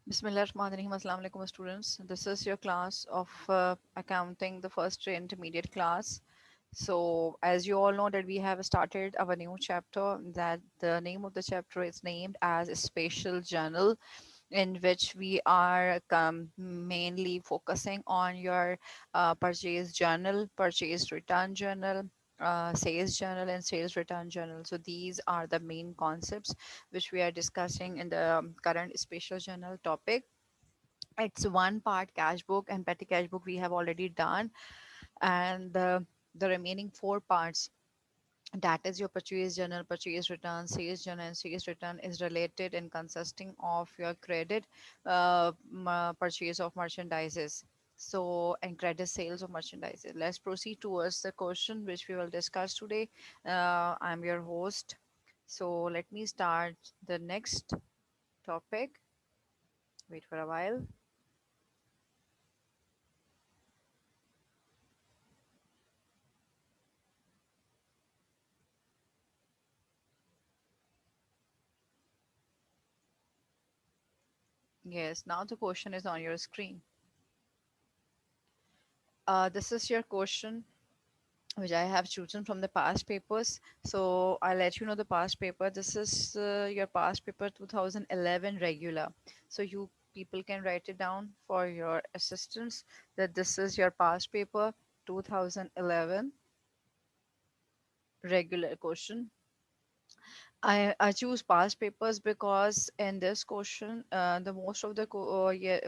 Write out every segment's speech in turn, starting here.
Bismillahirrahmanirrahim. Assalamu alaikum students. This is your class of accounting, the first intermediate class. So as you all know that we have started our new chapter, that the name of the chapter is named as a Spatial Journal, in which we are mainly focusing on your purchase journal, purchase return journal, sales journal and sales return journal. So these are the main concepts which we are discussing in the current special journal topic. It's one part cash book and petty cash book we have already done, and the remaining four parts, that is your purchase journal, purchase return, sales journal, and sales return, is related and consisting of your credit purchase of merchandises. So, and credit sales of merchandises. Let's proceed towards the question which we will discuss today. I'm your host. So let me start the next topic. Wait for a while. Yes, now the question is on your screen. This is your question which I have chosen from the past papers. So I'll let you know the past paper. This is your past paper 2011 regular. So you people can write it down for your assistance that this is your past paper 2011 regular question. I choose past papers because in this question, the most of the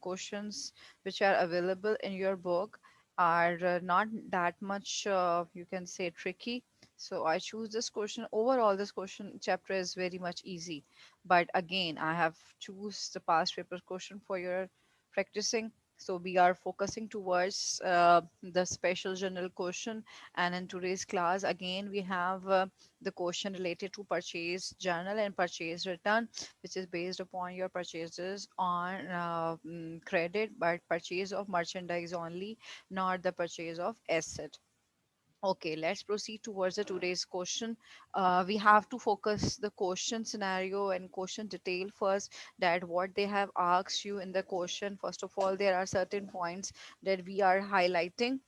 questions which are available in your book are not that much, you can say, tricky. So I choose this question. Overall, this question chapter is very much easy. But again, I have choose the past paper question for your practicing. So we are focusing towards the special general question. And in today's class, again, we have the question related to purchase journal and purchase return, which is based upon your purchases on credit, but purchase of merchandise only, not the purchase of asset. Okay, let's proceed towards the today's question. We have to focus the question scenario and question detail first, that what they have asked you in the question. First of all, there are certain points that we are highlighting.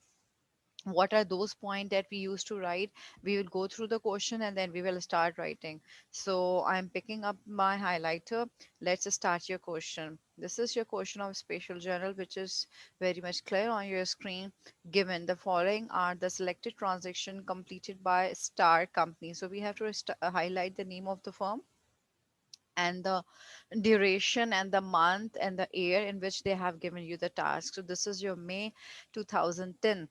What are those points that we used to write? We will go through the question and then we will start writing. So I'm picking up my highlighter. Let's start your question. This is your question of spatial journal, which is very much clear on your screen. Given the following are the selected transaction completed by star company, so we have to highlight the name of the firm and the duration and the month and the year in which they have given you the task. So this is your May 2010.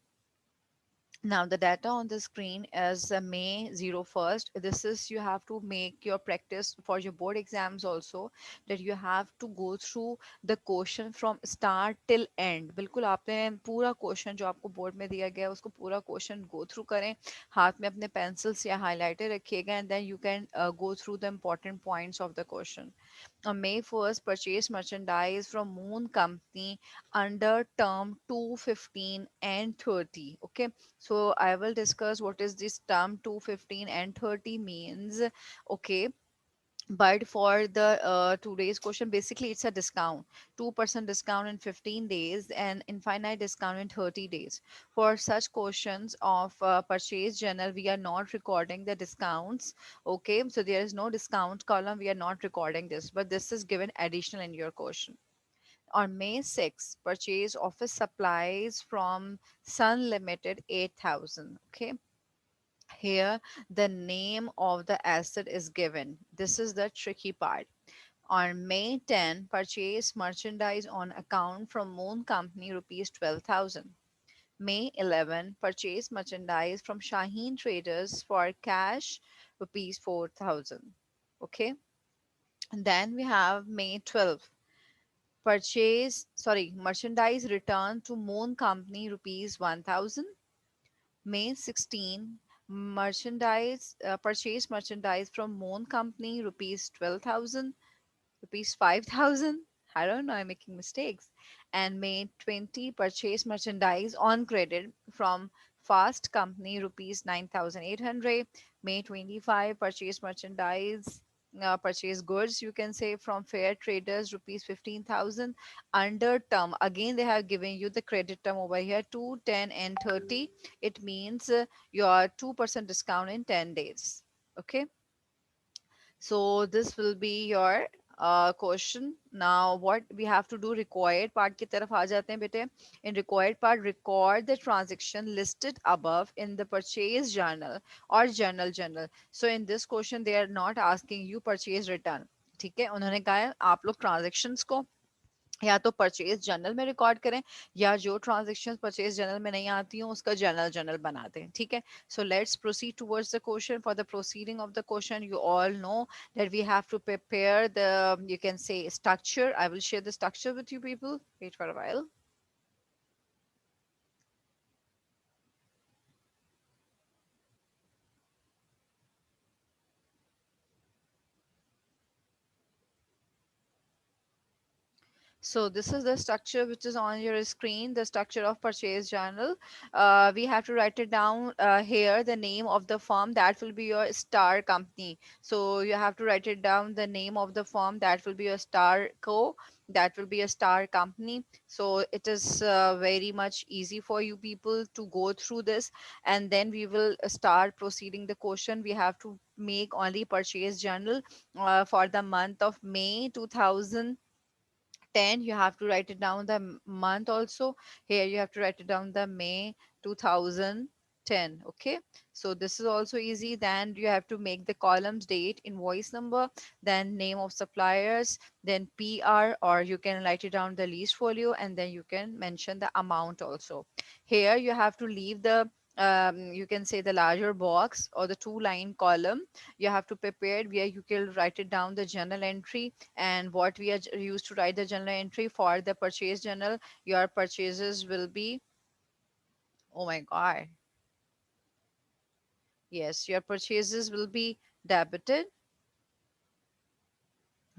Now the data on the screen is May 01st. This is, you have to make your practice for your board exams also, that you have to go through the question from start till end. बिल्कुल आपने पूरा question जो आपको board में दिया गया है उसको पूरा क्वेश्चन गो थ्रू करें, हाथ में अपने पेंसिल्स या हाइलाइटर रखिएगा, and then you can go through the important points of the question. On May 1st, purchased merchandise from Moon Company under term 215 and 30. Okay, so I will discuss what is this term 215 and 30 means. Okay, but for the today's question, basically it's a discount, 2% discount in 15 days and infinite discount in 30 days. For such questions of purchase journal, we are not recording the discounts. Okay, so there is no discount column, we are not recording this, but this is given additional in your question. On May 6th, purchase office supplies from Sun Limited 8,000. Okay, here the name of the asset is given. This is the tricky part. On May 10, purchase merchandise on account from Moon Company rupees 12,000. May 11, purchase merchandise from Shaheen Traders for cash rupees 4,000. Okay. And then we have May 12, merchandise returned to Moon Company rupees 1,000. May 16, purchase merchandise from Moon Company rupees 12,000, rupees 5,000. I don't know, I'm making mistakes. And May 20, purchase merchandise on credit from Fast Company rupees 9,800. May 25, purchase merchandise. purchase goods, you can say, from fair traders, rupees 15,000. Under term, again they have given you the credit term over here, 2, 10, and 30. It means your 2% discount in 10 days. Okay, so this will be your question. Now what we have to do, required part की तरफ आ जाते हैं बेटे. In required part, record the transaction listed above in the purchase journal or journal. So in this question they are not asking you purchase return. ठीक है, उन्होंने कहा है आप लोग ट्रांजेक्शन्स को या तो परचेज जर्नल में रिकॉर्ड करें, या जो ट्रांजेक्शन परचेज जर्नल में नहीं आती हो उसका जर्नल बना दें. ठीक है, so let's proceed towards the question. For the proceeding of the question, you all know that we have to prepare the, you can say, structure. I will share the structure with you people. Wait for a while. So this is the structure which is on your screen, the structure of purchase journal. We have to write it down here, the name of the firm, that will be your star company. So you have to write it down, the name of the firm, that will be your star co, that will be a star company. So it is very much easy for you people to go through this, and then we will start proceeding the question. We have to make only purchase journal for the month of May 2000. 10, you have to write it down the month also. Here you have to write it down the May 2010. Okay, so this is also easy. Then you have to make the columns date, invoice number, then name of suppliers, then PR, or you can write it down the lease folio, and then you can mention the amount also. Here you have to leave the, you can say, the larger box or the two-line column. You have to prepare where you can write it down the journal entry, and what we are used to write the journal entry for the purchase journal. Your purchases will be, oh my god, yes, your purchases will be debited.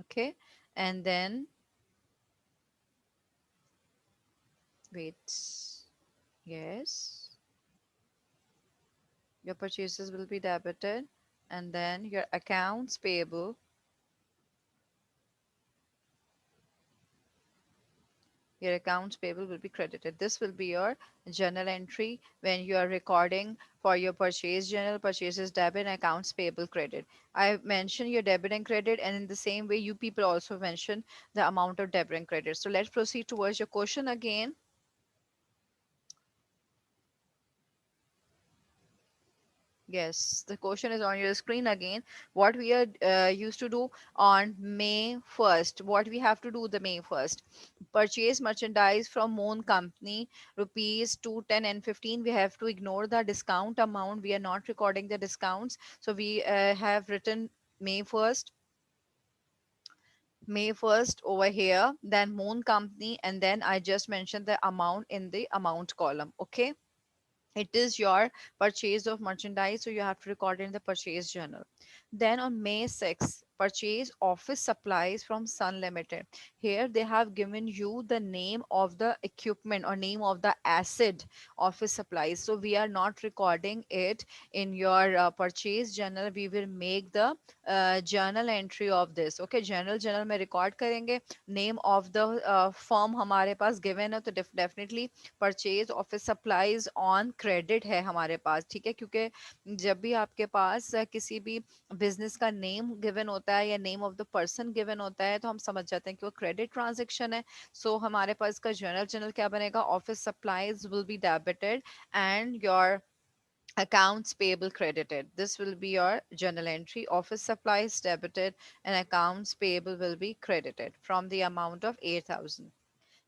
Okay, and then wait, yes, your purchases will be debited, and then your accounts payable, your accounts payable will be credited. This will be your journal entry when you are recording for your purchase journal, purchases debit, and accounts payable credit. I mentioned your debit and credit, and in the same way, you people also mention the amount of debit and credit. So let's proceed towards your question again. Yes, the question is on your screen again. What we are used to do on May 1st, what we have to do the May 1st. Purchase merchandise from Moon Company, rupees 2, 10, and 15. We have to ignore the discount amount. We are not recording the discounts. So we have written May 1st, May 1st over here, then Moon Company, and then I just mentioned the amount in the amount column. Okay, it is your purchase of merchandise, so you have to record it in the purchase journal. Then on May 6th, purchase office supplies from Sun Limited. Here they have given you the name of the equipment or name of the asset, office supplies. So we are not recording it in your purchase journal. We will make the journal entry of this. Okay, journal में record करेंगे. Name of the firm हमारे पास given है, तो definitely purchase office supplies on credit है हमारे पास. ठीक है, क्योंकि जब भी आपके पास किसी भी बिजनेस का नेम गिवन होता है या name of the person given होता है, तो हम समझ जाते हैं कि वो क्रेडिट ट्रांजेक्शन है. सो हमारे पास का जर्नल क्या बनेगा, office supplies will be debited and your accounts payable credited. This will be your journal entry. Office supplies debited and accounts payable will be credited from the amount of 8,000.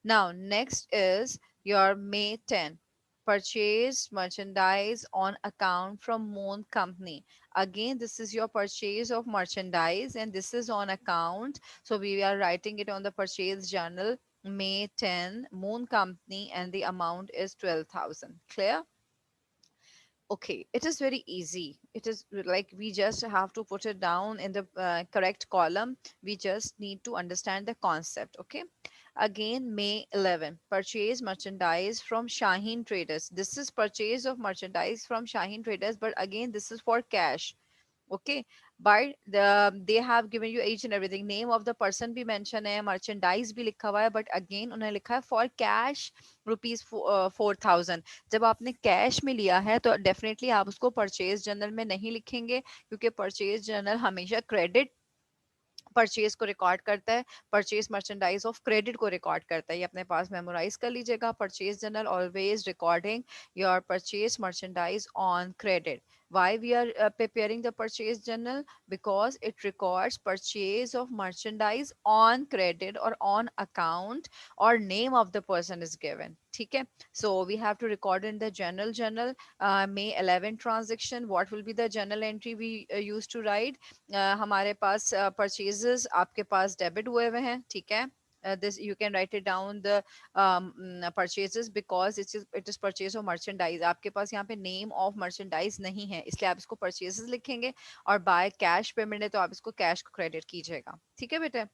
Now, next is your May 10. Purchase merchandise on account from Moon Company. Again, this is your purchase of merchandise and this is on account. So we are writing it on the purchase journal, May 10, Moon Company, and the amount is 12,000. Clear? Okay, it is very easy. It is like we just have to put it down in the correct column. We just need to understand the concept. Okay. Again, May 11, purchase merchandise from Shaheen Traders. This is purchase of merchandise from Shaheen Traders, but again, this is for cash. Okay, but they have given you each and everything. Name of the person भी mention है, merchandise भी लिखा हुआ है, but again उन्होंने लिखा है for cash rupees 4,000. जब आपने कैश में लिया है तो डेफिनेटली आप उसको परचेज जर्नल में नहीं लिखेंगे, क्योंकि परचेज जर्नल हमेशा क्रेडिट परचेज को रिकॉर्ड करता है, परचेज मर्चेंडाइज ऑफ क्रेडिट को रिकॉर्ड करता है। ये अपने पास मेमोराइज कर लीजिएगा, purchase journal always recording your purchase merchandise on credit. Why we are preparing the purchase journal? Because it records purchase of merchandise on credit or on account, or name of the person is given. ठीक है, so we have to record in the journal. May 11 transaction, what will be the journal entry we used to write? हमारे पास purchases आपके पास debit हुए हुए हैं, ठीक है. This you can write it down the purchases, because it is purchase of merchandise. आपके पास यहाँ पे name of merchandise नहीं है, इसलिए आप इसको purchases लिखेंगे, और बाय कैश पेमेंट है तो आप इसको कैश को क्रेडिट कीजिएगा, ठीक है बेटे.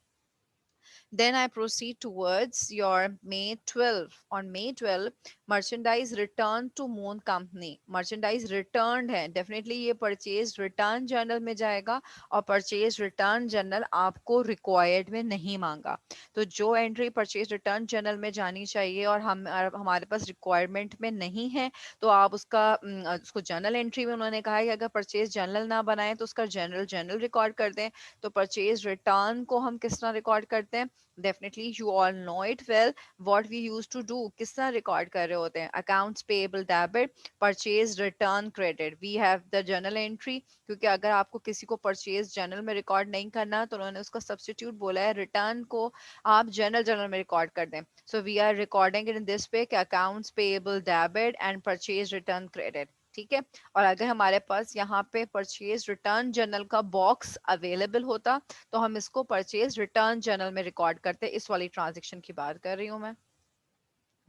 Then I proceed towards your May 12. On May 12, merchandise returned to Moon Company. Merchandise returned है, definitely ये purchase return journal में जाएगा, और purchase return journal आपको required में नहीं मांगा. तो जो entry purchase return journal में जानी चाहिए और हमारे पास requirement में नहीं है, तो आप उसको journal entry में उन्होंने कहा है कि अगर purchase journal ना बनाए तो उसका journal record कर दें. तो purchase return को हम किस तरह रिकॉर्ड करते हैं? Definitely you all know it well. What we used to do, किस तरह रिकॉर्ड कर रहे होते हैं? Accounts payable debit, purchase return credit. We have the journal entry, क्योंकि अगर आपको किसी को purchase journal में रिकॉर्ड नहीं करना तो उन्होंने उसका substitute बोला है return को आप journal में रिकॉर्ड कर दें. So we are recording it in this way कि accounts payable debit and purchase return credit. ठीक है, और अगर हमारे पास यहाँ पे परचेज रिटर्न जर्नल का बॉक्स अवेलेबल होता तो हम इसको परचेज रिटर्न जर्नल में रिकॉर्ड करते. इस वाली ट्रांजेक्शन की बात कर रही हूँ मैं.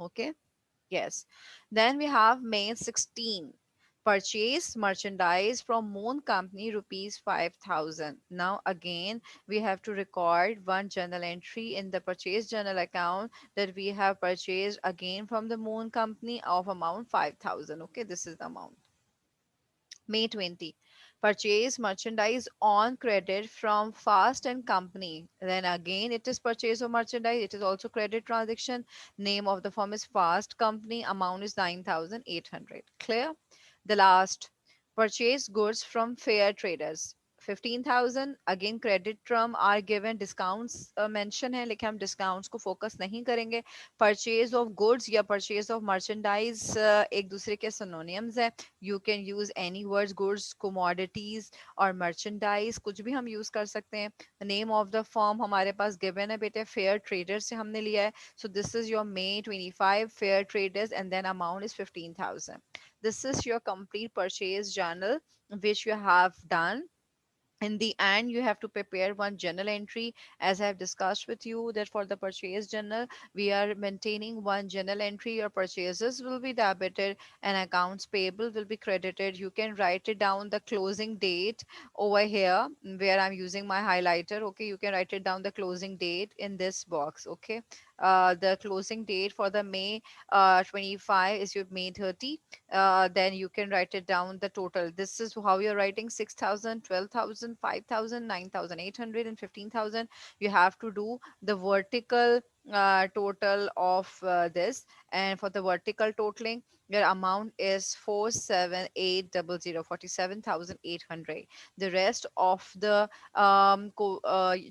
Okay, yes. Then we have May 16. Purchase merchandise from Moon Company rupees 5,000. Now again we have to record one journal entry in the purchase journal account that we have purchased again from the Moon Company of amount 5,000. Okay, this is the amount. May 20. Purchase merchandise on credit from Fast and Company. Then again, it is purchase of merchandise. It is also credit transaction. Name of the firm is Fast Company. Amount is 9,800. Clear? The last, purchase goods from fair traders. 15,000. Again, credit term are given. Discounts mention है, लेकिन हम discounts को focus नहीं करेंगे. Purchase of goods या purchase of merchandise एक दूसरे के synonyms है. You can use any words, goods, commodities और merchandise, कुछ भी हम use कर सकते हैं. The name of the firm हमारे पास given है बेटे, fair traders से हमने लिया है. So this is your May 25 fair traders, and then amount is 15,000. This is your complete purchase journal which you have done. In the end, you have to prepare one journal entry, as I have discussed with you that for the purchase journal we are maintaining one journal entry. Your purchases will be debited and accounts payable will be credited. You can write it down the closing date over here where I'm using my highlighter. Okay, you can write it down the closing date in this box. Okay, the closing date for the May 25 is your May 30. Then you can write it down the total. This is how you're writing: 6,000, 12,000, 5,000, 9,800, and 15,000. You have to do the vertical total of this. And for the vertical totaling, your amount is 47800, 47,800. The rest of the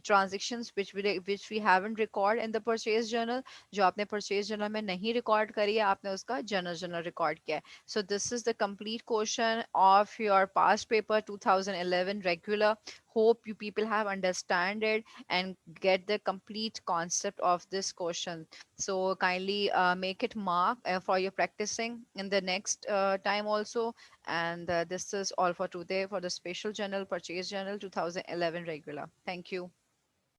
transactions which we haven't recorded in the purchase journal, जो आपने purchase journal में नहीं record करी है, आपने उसका journal record किया है. So this is the complete question of your past paper 2011 regular. Hope you people have understand it and get the complete concept of this question. So kindly make it mark for your practicing in the next time also. And this is all for today for the special journal purchase journal 2011 regular. Thank you.